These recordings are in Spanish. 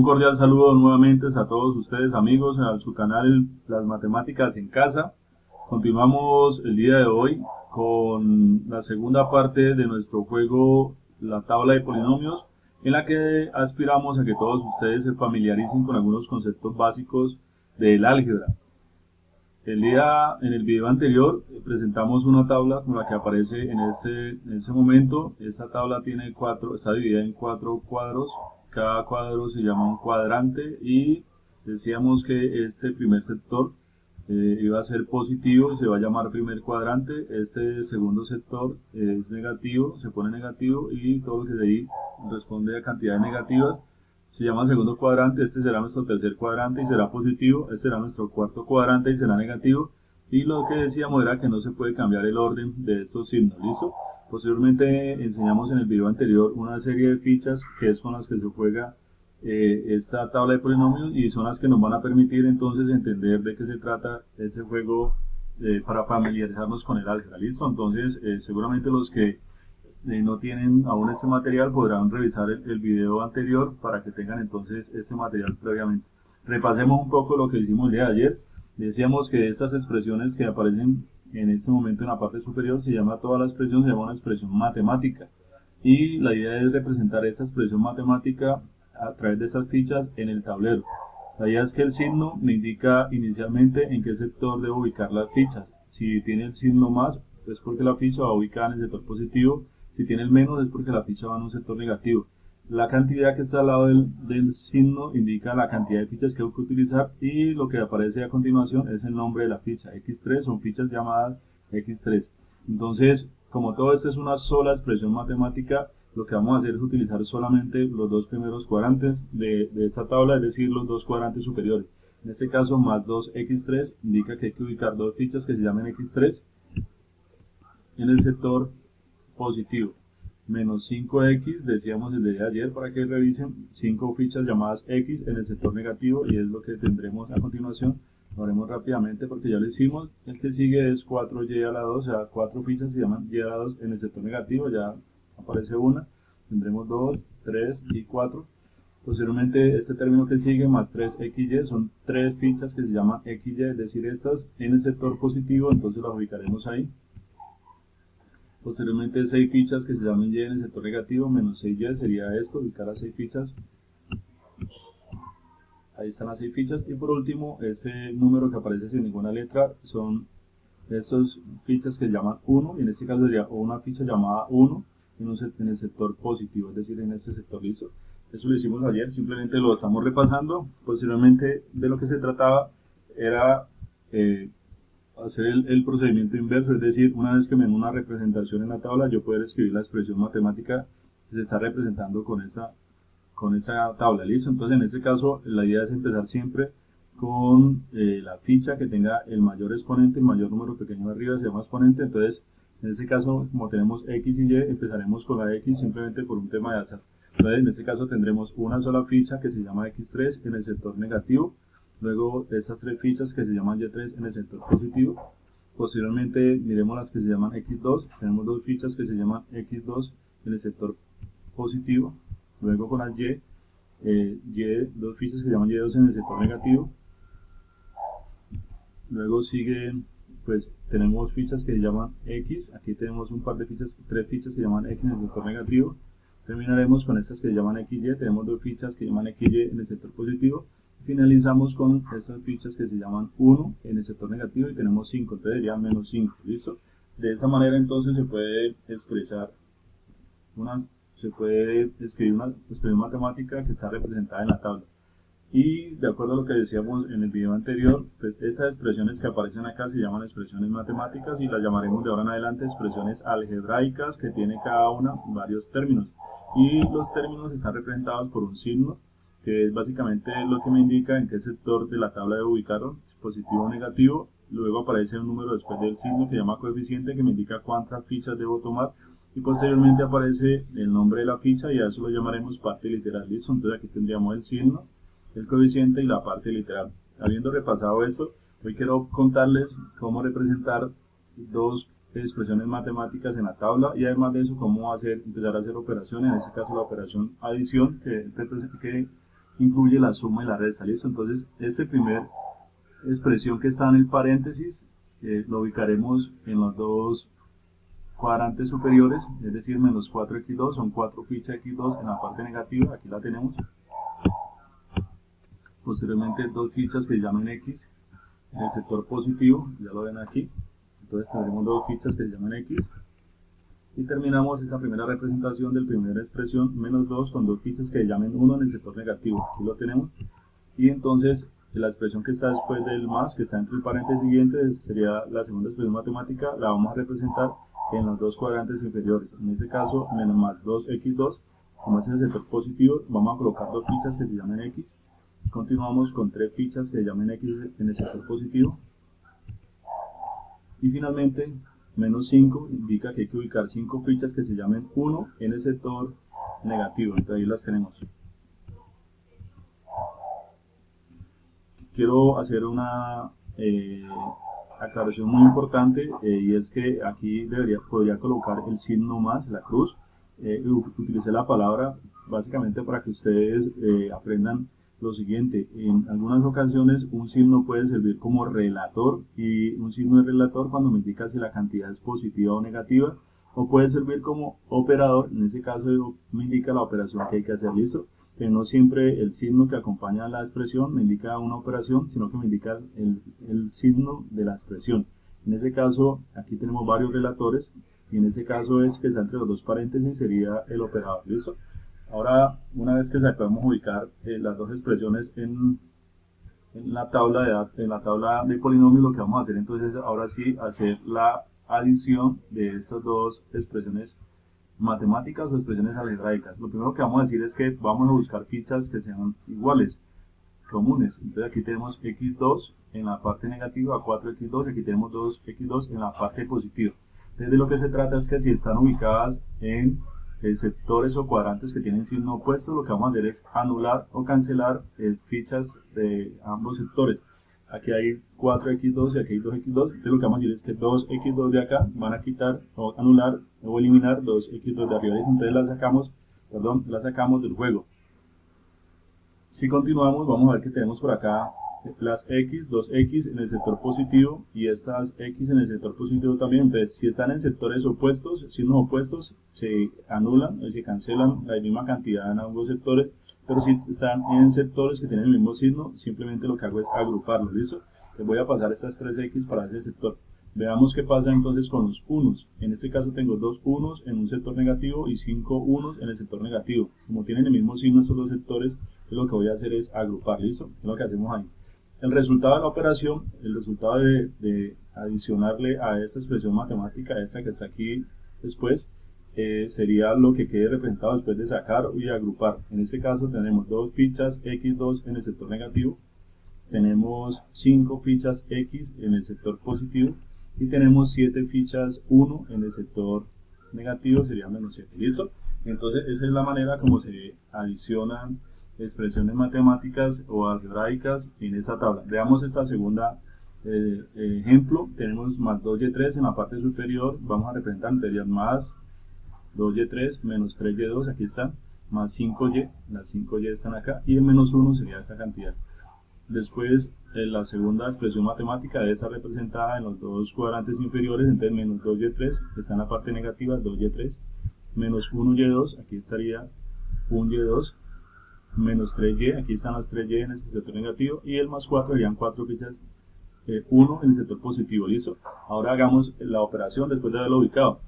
cordial saludo nuevamente a todos ustedes amigos a su canal Las Matemáticas en Casa. Continuamos el día de hoy con la segunda parte de nuestro juego La Tabla de Polinomios, en la que aspiramos a que todos ustedes se familiaricen con algunos conceptos básicos del álgebra. En el video anterior presentamos una tabla como la que aparece en este momento. Esta tabla está dividida en 4 cuadros. Cada cuadro se llama un cuadrante y decíamos que este primer sector iba a ser positivo y se va a llamar primer cuadrante. Este segundo sector es negativo, se pone negativo, y todo lo que de ahí responde a cantidades negativas se llama segundo cuadrante. Este será nuestro tercer cuadrante y será positivo. Este será nuestro cuarto cuadrante y será negativo. Y lo que decíamos era que no se puede cambiar el orden de estos signos. ¿Listo? Posteriormente enseñamos en el video anterior una serie de fichas que es con las que se juega esta tabla de polinomios, y son las que nos van a permitir entonces entender de qué se trata ese juego para familiarizarnos con el álgebra. ¿Listo? Entonces seguramente los que no tienen aún este material podrán revisar el video anterior para que tengan entonces este material previamente. Repasemos un poco lo que hicimos el día de ayer. Decíamos que estas expresiones que aparecen en este momento en la parte superior, toda la expresión se llama una expresión matemática, y la idea es representar esta expresión matemática a través de estas fichas en el tablero. La idea es que el signo me indica inicialmente en qué sector debo ubicar las fichas. Si tiene el signo más, es porque la ficha va ubicada en el sector positivo. Si tiene el menos, es porque la ficha va en un sector negativo. La cantidad que está al lado del signo indica la cantidad de fichas que hay que utilizar, y lo que aparece a continuación es el nombre de la ficha. X3 son fichas llamadas X3. Entonces, como todo esto es una sola expresión matemática, lo que vamos a hacer es utilizar solamente los dos primeros cuadrantes de esta tabla, es decir, los dos cuadrantes superiores. En este caso, más 2x3 indica que hay que ubicar dos fichas que se llamen x3 en el sector positivo. Menos 5x, decíamos el de ayer para que revisen, 5 fichas llamadas x en el sector negativo, y es lo que tendremos a continuación. Lo haremos rápidamente porque ya lo hicimos. El que sigue es 4y a la 2, o sea, 4 fichas se llaman y a la 2 en el sector negativo, ya aparece una. Tendremos 2, 3 y 4. Posteriormente, este término que sigue, más 3xy, son 3 fichas que se llaman xy, es decir, estas en el sector positivo, entonces las ubicaremos ahí. Posteriormente 6 fichas que se llaman y en el sector negativo, menos 6y sería esto, ubicar a 6 fichas. Ahí están las 6 fichas. Y por último, este número que aparece sin ninguna letra son estas fichas que se llaman 1, y en este caso sería una ficha llamada 1 en el sector positivo, es decir, en este sector. Listo. Eso lo hicimos ayer, simplemente lo estamos repasando. Posteriormente, de lo que se trataba era hacer el procedimiento inverso, es decir, una vez que me den una representación en la tabla, yo poder escribir la expresión matemática que se está representando con esa tabla. Listo. Entonces, en este caso, la idea es empezar siempre con la ficha que tenga el mayor exponente. El mayor número pequeño de arriba se llama exponente. Entonces, en este caso, como tenemos x y y, empezaremos con la x simplemente por un tema de azar. Entonces, en este caso tendremos una sola ficha que se llama x3 en el sector negativo. Luego estas 3 fichas que se llaman y3 en el sector positivo. Posteriormente miremos las que se llaman x2. Tenemos 2 fichas que se llaman x2 en el sector positivo. Luego con las dos fichas que se llaman y2 en el sector negativo. Luego siguen, pues tenemos fichas que se llaman x. Aquí tenemos un par de fichas, 3 fichas que se llaman x en el sector negativo. Terminaremos con estas que se llaman xy. Tenemos 2 fichas que se llaman xy en el sector positivo. Finalizamos con estas fichas que se llaman 1 en el sector negativo, y tenemos 5, entonces sería menos 5. ¿Listo? De esa manera entonces se puede escribir una expresión matemática que está representada en la tabla. Y de acuerdo a lo que decíamos en el video anterior, pues estas expresiones que aparecen acá se llaman expresiones matemáticas, y las llamaremos de ahora en adelante expresiones algebraicas, que tiene cada una varios términos. Y los términos están representados por un signo, que es básicamente lo que me indica en qué sector de la tabla debo ubicarlo, si positivo o negativo. Luego aparece un número después del signo que se llama coeficiente, que me indica cuántas fichas debo tomar, y posteriormente aparece el nombre de la ficha, y a eso lo llamaremos parte literal. ¿Listo? Entonces aquí tendríamos el signo, el coeficiente y la parte literal. Habiendo repasado esto, hoy quiero contarles cómo representar dos expresiones matemáticas en la tabla, y además de eso cómo empezar a hacer operaciones, en este caso la operación adición, que incluye la suma y la resta, ¿listo? Entonces, esta primera expresión que está en el paréntesis, lo ubicaremos en los dos cuadrantes superiores, es decir, menos 4x2, son 4 fichas x2 en la parte negativa, aquí la tenemos. Posteriormente, dos fichas que se llaman x en el sector positivo, ya lo ven aquí. Entonces tendremos dos fichas que se llaman x. Y terminamos esta primera representación de la primera expresión, menos 2, con dos fichas que se llamen 1 en el sector negativo. Aquí lo tenemos. Y entonces la expresión que está después del más, que está entre el paréntesis siguiente, sería la segunda expresión matemática, la vamos a representar en los dos cuadrantes inferiores. En este caso, menos más 2x2, como es en el sector positivo, vamos a colocar dos fichas que se llamen x. Continuamos con tres fichas que se llamen x en el sector positivo. Y finalmente, menos 5 indica que hay que ubicar 5 fichas que se llamen 1 en el sector negativo. Entonces ahí las tenemos. Quiero hacer una aclaración muy importante, y es que aquí podría colocar el signo más, la cruz. Utilicé la palabra básicamente para que ustedes aprendan lo siguiente: en algunas ocasiones un signo puede servir como relator, y un signo de relator cuando me indica si la cantidad es positiva o negativa, o puede servir como operador, en ese caso me indica la operación que hay que hacer, ¿listo? Pero no siempre el signo que acompaña a la expresión me indica una operación, sino que me indica el signo de la expresión. En ese caso, aquí tenemos varios relatores, y en ese caso es que está entre los dos paréntesis, sería el operador, ¿listo? Ahora, una vez que sepamos ubicar las dos expresiones en la tabla de polinomios, lo que vamos a hacer entonces ahora sí, hacer la adición de estas dos expresiones matemáticas o expresiones algebraicas. Lo primero que vamos a decir es que vamos a buscar fichas que sean iguales, comunes. Entonces aquí tenemos x2 en la parte negativa, 4x2, aquí tenemos 2x2 en la parte positiva. Entonces de lo que se trata es que si están ubicadas en sectores o cuadrantes que tienen signo opuesto, lo que vamos a hacer es anular o cancelar fichas de ambos sectores. Aquí hay 4x2 y aquí hay 2x2, entonces lo que vamos a decir es que 2x2 de acá van a quitar o anular o eliminar 2x2 de arriba, entonces la sacamos del juego. Si continuamos, vamos a ver que tenemos por acá las x, 2x en el sector positivo y estas x en el sector positivo también. Entonces, si están en sectores opuestos, signos opuestos, se anulan y se cancelan la misma cantidad en ambos sectores, pero si están en sectores que tienen el mismo signo, simplemente lo que hago es agruparlos, ¿listo? Les voy a pasar estas 3x para ese sector. Veamos qué pasa entonces con los unos. En este caso tengo 2 unos en un sector negativo y 5 unos en el sector negativo. Como tienen el mismo signo estos dos sectores, lo que voy a hacer es agrupar, ¿listo? Es lo que hacemos ahí. El resultado de la operación, el resultado de adicionarle a esta expresión matemática, esta que está aquí después, sería lo que quede representado después de sacar y agrupar. En este caso tenemos dos fichas x2 en el sector negativo, tenemos 5 fichas x en el sector positivo y tenemos 7 fichas 1 en el sector negativo, sería menos 7, ¿listo? Entonces esa es la manera como se adicionan expresiones matemáticas o algebraicas en esta tabla. Veamos esta segunda ejemplo. Tenemos más 2y3 en la parte superior, vamos a representar anterior más 2y3 menos 3y2, aquí están, más 5y, las 5y están acá, y el menos 1 sería esta cantidad. Después, la segunda expresión matemática debe estar representada en los dos cuadrantes inferiores, entonces menos 2y3 está en la parte negativa, 2y3, menos 1y2, aquí estaría 1y2, menos 3y, aquí están las 3y en el sector negativo, y el más 4 serían 4 fichas 1 en el sector positivo, ¿listo? Ahora hagamos la operación después de haberlo ubicado.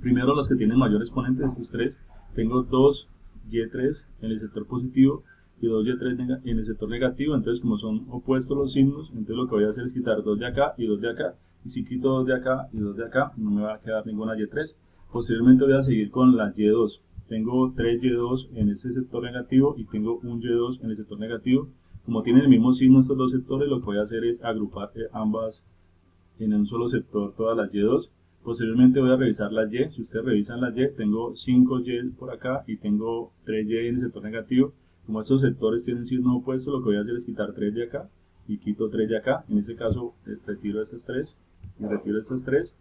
Primero los que tienen mayor exponente, estos tres, tengo 2y3 en el sector positivo y 2y3 en el sector negativo, entonces como son opuestos los signos, entonces lo que voy a hacer es quitar 2 de acá y 2 de acá, y si quito 2 de acá y 2 de acá, no me va a quedar ninguna y3. Posteriormente voy a seguir con las y2, tengo 3y2 en ese sector negativo y tengo un y2 en el sector negativo. Como tienen el mismo signo estos dos sectores, lo que voy a hacer es agrupar ambas en un solo sector, todas las y2. Posteriormente voy a revisar las y. Si ustedes revisan las y, tengo 5y por acá y tengo 3y en el sector negativo. Como estos sectores tienen signo opuesto, lo que voy a hacer es quitar 3 de acá y quito 3 de acá. En este caso retiro estas 3 y retiro estas 3.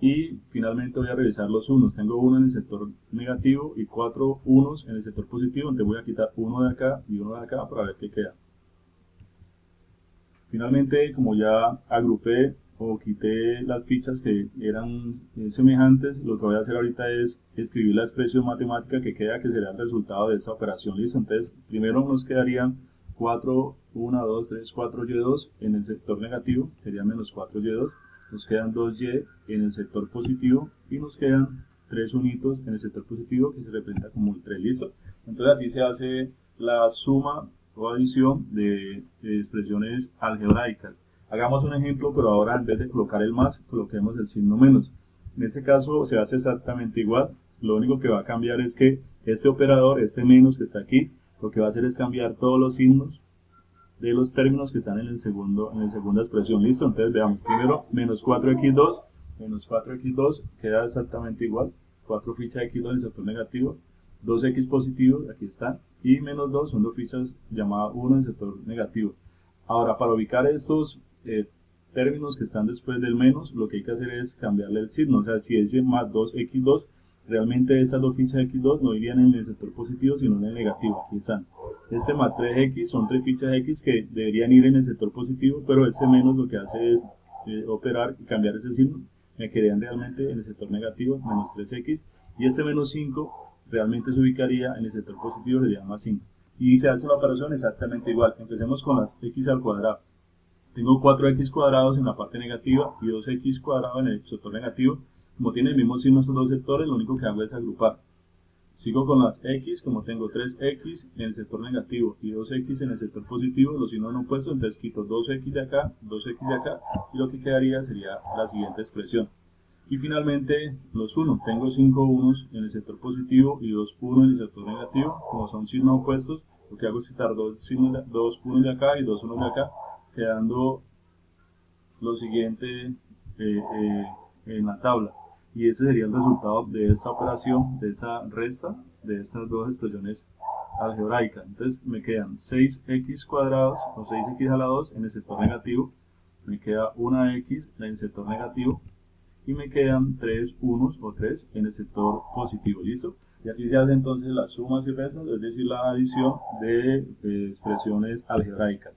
Y finalmente voy a revisar los unos. Tengo uno en el sector negativo y 4 unos en el sector positivo. Entonces voy a quitar uno de acá y uno de acá para ver qué queda. Finalmente, como ya agrupé o quité las fichas que eran semejantes, lo que voy a hacer ahorita es escribir la expresión matemática que queda, que será el resultado de esta operación. Listo, entonces primero nos quedarían 4, 1, 2, 3, 4y2 en el sector negativo, sería menos 4y2. Nos quedan 2y en el sector positivo y nos quedan 3 unitos en el sector positivo, que se representa como el 3. Listo, entonces así se hace la suma o adición de expresiones algebraicas. Hagamos un ejemplo, pero ahora en vez de colocar el más, coloquemos el signo menos. En este caso se hace exactamente igual. Lo único que va a cambiar es que este operador, este menos que está aquí, lo que va a hacer es cambiar todos los signos de los términos que están en la segunda expresión. Listo, entonces veamos. Primero, menos 4x2 queda exactamente igual. 4 fichas x2 en el sector negativo, 2x positivos, aquí están, y menos 2 son dos fichas llamadas 1 en el sector negativo. Ahora, para ubicar estos términos que están después del menos, lo que hay que hacer es cambiarle el signo. O sea, si es más 2x2, realmente esas dos fichas x2 no irían en el sector positivo, sino en el negativo. Aquí están. Este más 3x son tres fichas x que deberían ir en el sector positivo, pero este menos lo que hace es operar y cambiar ese signo. Me quedarían realmente en el sector negativo, menos 3x, y este menos 5 realmente se ubicaría en el sector positivo, sería más 5. Y se hace la operación exactamente igual. Empecemos con las x al cuadrado. Tengo 4x cuadrados en la parte negativa y 2x cuadrado en el sector negativo. Como tienen el mismo signo estos dos sectores, lo único que hago es agrupar. Sigo con las x, como tengo 3x en el sector negativo y 2x en el sector positivo, los signos no opuestos, entonces quito 2x de acá, 2x de acá, y lo que quedaría sería la siguiente expresión. Y finalmente los 1, tengo 5 unos en el sector positivo y 2 1 en el sector negativo. Como son signos opuestos, lo que hago es quitar 2 unos de acá y 2 unos de acá, quedando lo siguiente en la tabla. Y ese sería el resultado de esta operación, de esa resta, de estas dos expresiones algebraicas. Entonces me quedan 6x cuadrados o 6x a la 2 en el sector negativo, me queda una x en el sector negativo y me quedan 3 unos o 3 en el sector positivo. ¿Listo? Y así se hace entonces las sumas y restas, es decir, la adición de expresiones algebraicas.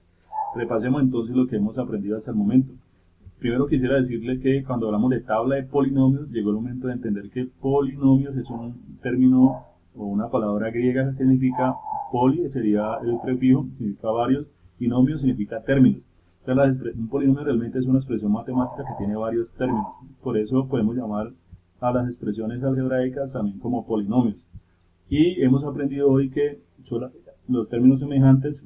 Repasemos entonces lo que hemos aprendido hasta el momento. Primero quisiera decirle que cuando hablamos de tabla de polinomios, llegó el momento de entender que polinomios es un término o una palabra griega que significa poli, sería el prefijo, significa varios, y nomio significa términos. Entonces, un polinomio realmente es una expresión matemática que tiene varios términos. Por eso podemos llamar a las expresiones algebraicas también como polinomios. Y hemos aprendido hoy que los términos semejantes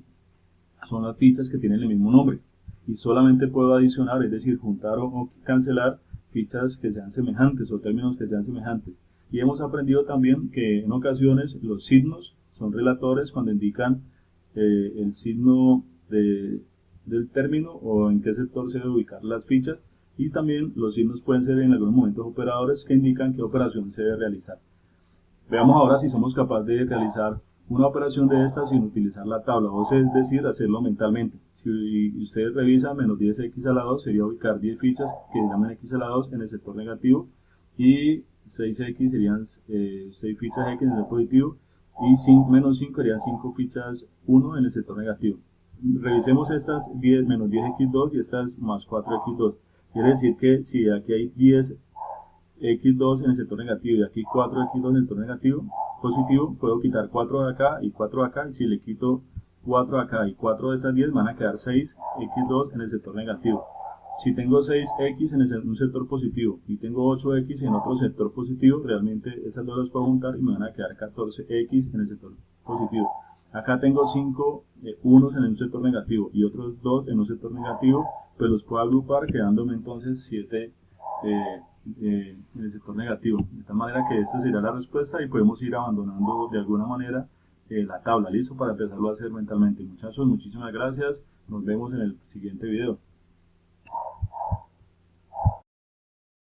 son las fichas que tienen el mismo nombre. Y solamente puedo adicionar, es decir, juntar o cancelar fichas que sean semejantes o términos que sean semejantes. Y hemos aprendido también que en ocasiones los signos son relatores cuando indican el signo del término o en qué sector se debe ubicar las fichas. Y también los signos pueden ser en algunos momentos operadores que indican qué operación se debe realizar. Veamos ahora si somos capaces de realizar una operación de esta sin utilizar la tabla, o sea, es decir, hacerlo mentalmente. Si ustedes revisan, menos 10x a la 2 sería ubicar 10 fichas que se llaman x a la 2 en el sector negativo y 6x serían 6 fichas x en el sector positivo y menos 5 serían 5 fichas 1 en el sector negativo. Revisemos estas 10 menos 10x2 y estas más 4x2. Quiere decir que si aquí hay 10 x2 en el sector negativo y aquí 4x2 en el sector negativo, positivo, puedo quitar 4 de acá y 4 de acá, y si le quito 4 de acá y 4 de estas 10 van a quedar 6x2 en el sector negativo. Si tengo 6x en un sector positivo y tengo 8x en otro sector positivo, realmente esas dos las puedo juntar y me van a quedar 14x en el sector positivo. Acá tengo 5 unos en un sector negativo y otros 2 en un sector negativo, pues los puedo agrupar quedándome entonces 7 en el sector negativo. De tal manera que esta sería la respuesta y podemos ir abandonando de alguna manera la tabla. Listo para empezarlo a hacer mentalmente. Muchachos, muchísimas gracias. Nos vemos en el siguiente video.